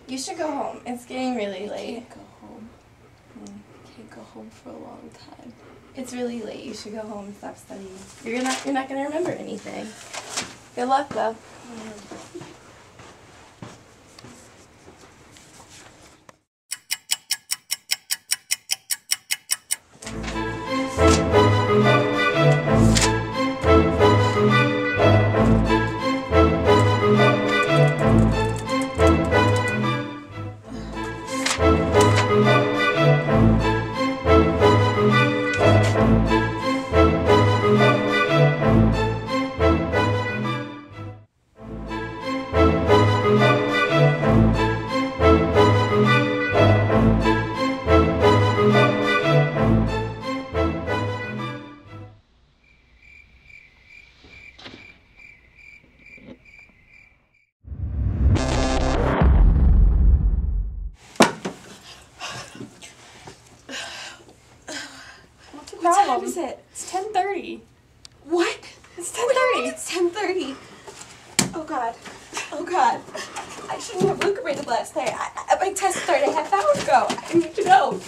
You should go home. It's getting really late. I can't go home. I can't go home for a long time. It's really late. You should go home and stop studying. You're not gonna remember anything. Good luck though. What time is it? It's 10:30. What? It's What do you 10:30. mean it's 10:30? Oh God. Oh God. I shouldn't have recuperated last night. My test started a half hour ago. I need to know.